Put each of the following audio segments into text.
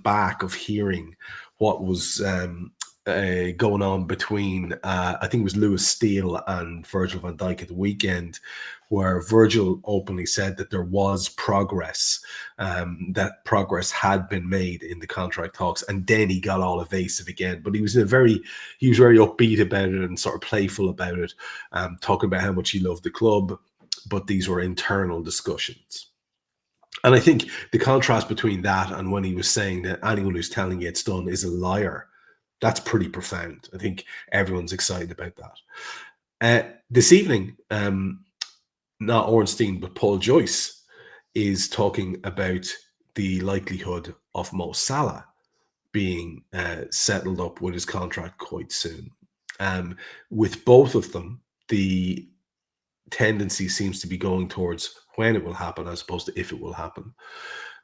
back of hearing what was going on between, I think it was Lewis Steele and Virgil van Dijk at the weekend, where Virgil openly said that there was progress, that progress had been made in the contract talks, and then he got all evasive again. But he was very upbeat about it and sort of playful about it, talking about how much he loved the club, but these were internal discussions. And I think the contrast between that and when he was saying that anyone who's telling you it's done is a liar, that's pretty profound. I think everyone's excited about that. This evening, not Ornstein, but Paul Joyce is talking about the likelihood of Mo Salah being settled up with his contract quite soon. With both of them, the tendency seems to be going towards when it will happen as opposed to if it will happen.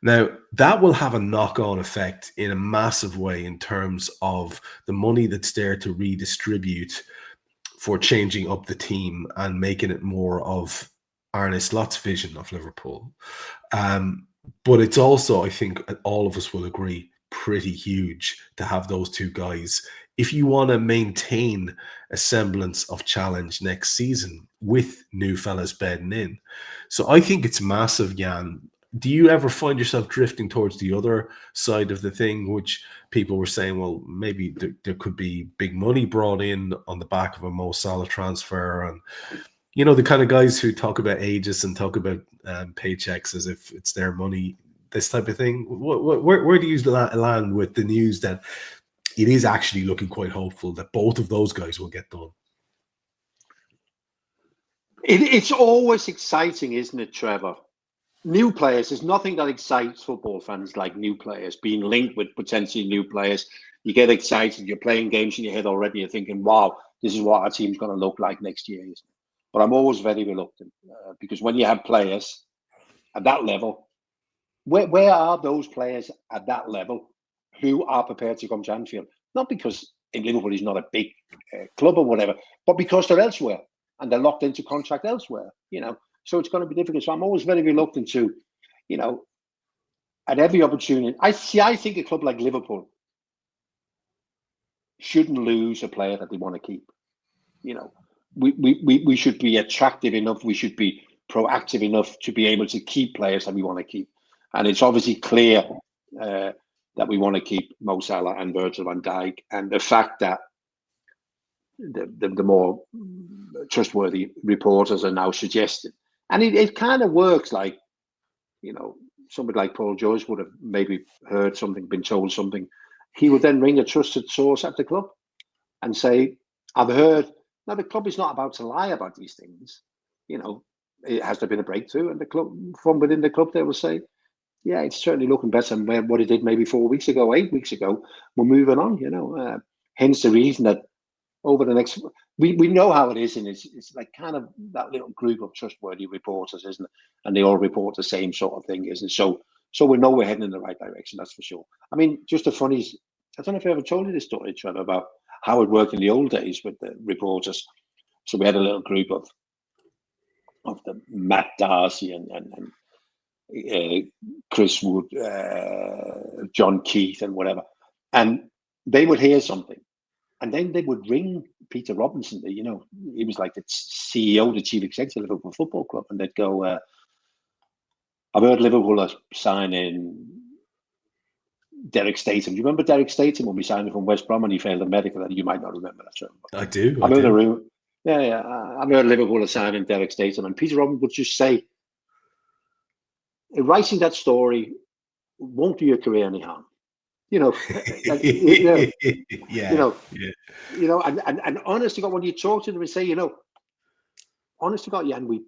Now, that will have a knock-on effect in a massive way in terms of the money that's there to redistribute for changing up the team and making it more of Arne Slot's vision of Liverpool. But it's also, I think all of us will agree, pretty huge to have those two guys if you want to maintain a semblance of challenge next season with new fellas bedding in. So I think it's massive, Jan. Do you ever find yourself drifting towards the other side of the thing, which people were saying, well, maybe there could be big money brought in on the back of a Mo Salah transfer, and you know, the kind of guys who talk about ages and talk about paychecks as if it's their money, this type of thing. Where do you land with the news that it is actually looking quite hopeful that both of those guys will get done? It's always exciting, isn't it, Trevor? New players, there's nothing that excites football fans like new players, being linked with potentially new players. You get excited, you're playing games in your head already, you're thinking, wow, this is what our team's going to look like next year. But I'm always very reluctant because when you have players at that level, where are those players at that level who are prepared to come to Anfield? Not because Liverpool is not a big club or whatever, but because they're elsewhere and they're locked into contract elsewhere, you know. So it's going to be difficult. So I'm always very reluctant to, you know, at every opportunity. I think a club like Liverpool shouldn't lose a player that they want to keep. You know, we should be attractive enough. We should be proactive enough to be able to keep players that we want to keep. And it's obviously clear that we want to keep Mo Salah and Virgil van Dijk. And the fact that the more trustworthy reporters are now suggesting, and it kind of works like, you know, somebody like Paul Joyce would have maybe heard something, been told something. He would then ring a trusted source at the club and say, I've heard. Now, the club is not about to lie about these things. You know, has there been a breakthrough? And the club, from within the club, they will say, yeah, it's certainly looking better than what it did maybe 4 weeks ago, 8 weeks ago. We're moving on, you know. Hence the reason that over the next, we know how it is, and it's like kind of that little group of trustworthy reporters, isn't it? And they all report the same sort of thing, isn't it? So we know we're heading in the right direction, that's for sure. I mean, just a funny, I don't know if I ever told you this story, Trevor, about how it worked in the old days with the reporters. So we had a little group of the Matt Darcy and Chris Wood, John Keith, and whatever, and they would hear something. And then they would ring Peter Robinson, you know, he was like the CEO, the chief executive of Liverpool Football Club. And they'd go, I've heard Liverpool are signing Derek Statham. Do you remember Derek Statham when we signed him from West Brom and he failed the medical? You might not remember that term. I do. I've heard a rumor. Yeah. I've heard Liverpool are signing Derek Statham. And Peter Robinson would just say, writing that story won't do your career any harm. You know, and honest to God, when you talk to them and say, you know, honest to God, yeah, and we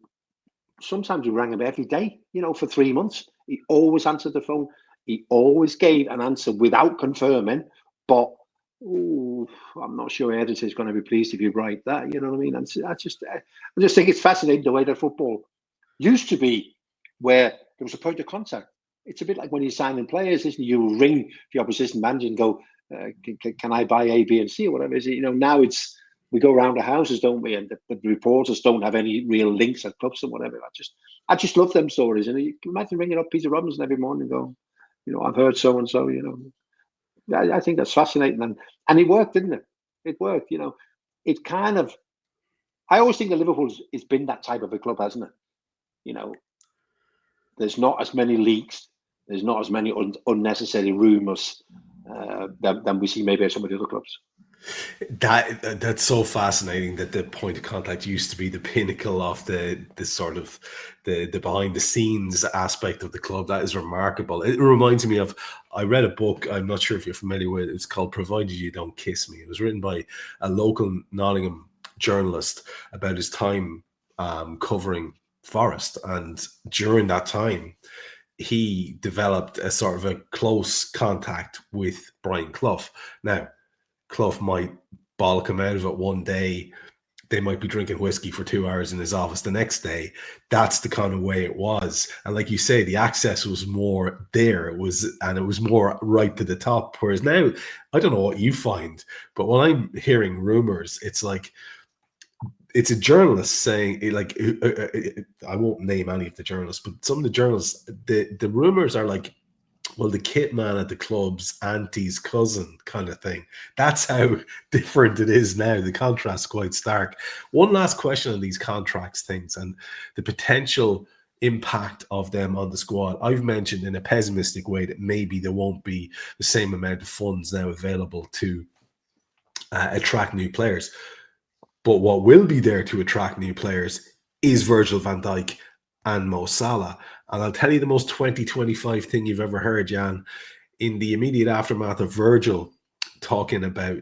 rang him every day, you know, for 3 months. He always answered the phone. He always gave an answer without confirming, but I'm not sure editor is going to be pleased if you write that. You know what I mean? And I just think it's fascinating the way that football used to be, where there was a point of contact. It's a bit like when you're signing players, isn't it? You ring the opposition manager and go, can I buy A, B, and C or whatever? Is it? You know, now we go around the houses, don't we? And the reporters don't have any real links at clubs and whatever. I just love them stories. And you can imagine ringing up Peter Robinson every morning and go, you know, I've heard so and so. You know, I think that's fascinating, and it worked, didn't it? It worked. It kind of. I always think that Liverpool's it's been that type of a club, hasn't it? There's not as many leaks. There's not as many unnecessary rumours than we see maybe at some of the other clubs. That's so fascinating that the point of contact used to be the pinnacle of the sort of the behind the scenes aspect of the club. That is remarkable. It reminds me of, I read a book, I'm not sure if you're familiar with it, it's called Provided You Don't Kiss Me. It was written by a local Nottingham journalist about his time covering Forest, and during that time he developed a sort of a close contact with Brian Clough. Now, Clough might bollock him out of it one day. They might be drinking whiskey for 2 hours in his office the next day. That's the kind of way it was. And like you say, the access was more there. It was more right to the top. Whereas now, I don't know what you find, but when I'm hearing rumors, it's like, it's a journalist saying, like, I won't name any of the journalists, but some of the journalists, the rumors are like, well, the kit man at the club's auntie's cousin kind of thing. That's how different it is now. The contrast is quite stark. One last question on these contracts things and the potential impact of them on the squad. I've mentioned in a pessimistic way that maybe there won't be the same amount of funds now available to attract new players. But what will be there to attract new players is Virgil van Dijk and Mo Salah. And I'll tell you the most 2025 thing you've ever heard, Jan. In the immediate aftermath of Virgil talking about,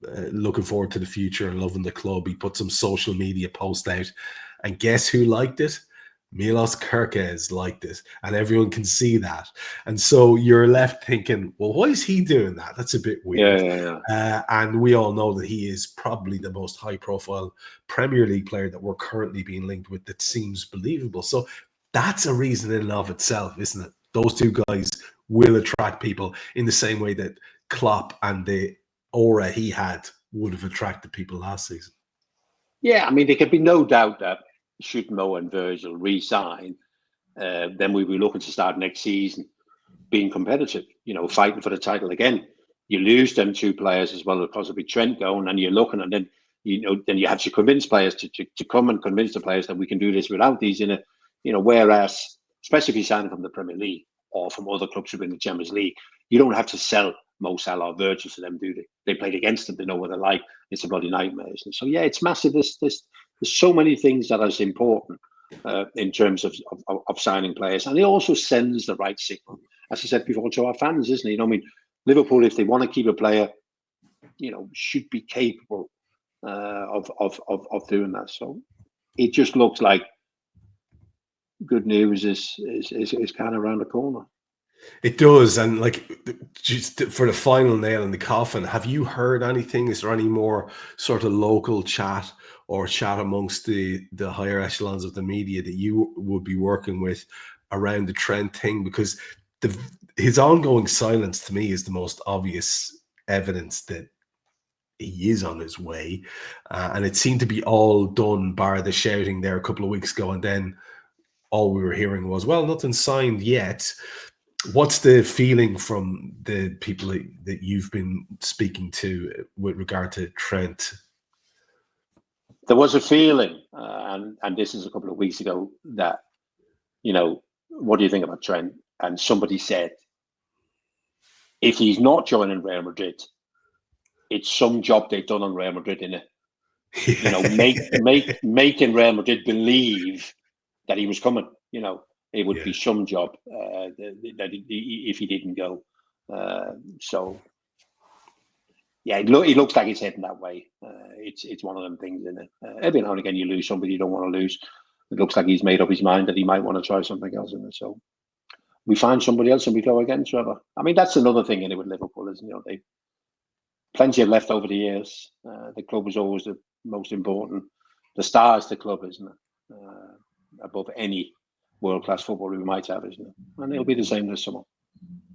looking forward to the future and loving the club, he put some social media post out. And guess who liked it? Milos Kerkez liked it, and everyone can see that. And so you're left thinking, well, why is he doing that? That's a bit weird. Yeah. And we all know that he is probably the most high-profile Premier League player that we're currently being linked with that seems believable. So that's a reason in and of itself, isn't it? Those two guys will attract people in the same way that Klopp and the aura he had would have attracted people last season. Yeah, I mean, there can be no doubt that should Mo and Virgil re-sign, then we'll be looking to start next season being competitive, fighting for the title again. You lose them two players as well as possibly Trent going, and you're looking, and then then you have to convince players to come and convince the players that we can do this without these in it. Whereas, especially if you sign from the Premier League or from other clubs within the Champions League, you don't have to sell Mo Salah or Virgil to them, do they? They played against them, they know what they're like. It's a bloody nightmare. And so yeah, it's massive. There's so many things that are important in terms of signing players, and it also sends the right signal, as I said before, to our fans, isn't it? I mean, Liverpool, if they want to keep a player, should be capable of doing that. So it just looks like good news is kind of around the corner. It does, and like, just for the final nail in the coffin, have you heard anything? Is there any more sort of local chat or chat amongst the higher echelons of the media that you would be working with around the Trent thing? Because his ongoing silence to me is the most obvious evidence that he is on his way, and it seemed to be all done bar the shouting there a couple of weeks ago, and then all we were hearing was, well, nothing signed yet. What's the feeling from the people that you've been speaking to with regard to Trent? There was a feeling, and this is a couple of weeks ago, that, what do you think about Trent? And somebody said, if he's not joining Real Madrid, it's some job they've done on Real Madrid, innit? Making Real Madrid believe that he was coming, it would be some job that if he didn't go. So, yeah, it looks like it's heading that way. It's one of them things, isn't it? Every now and again you lose somebody you don't want to lose. It looks like he's made up his mind that he might want to try something else in it. So we find somebody else and we go again, Trevor. I mean, that's another thing in it with Liverpool, isn't it? They plenty have left over the years. The club was always the most important. The star is the club, isn't it? Above any world-class footballer we might have, isn't it? And it'll be the same this summer.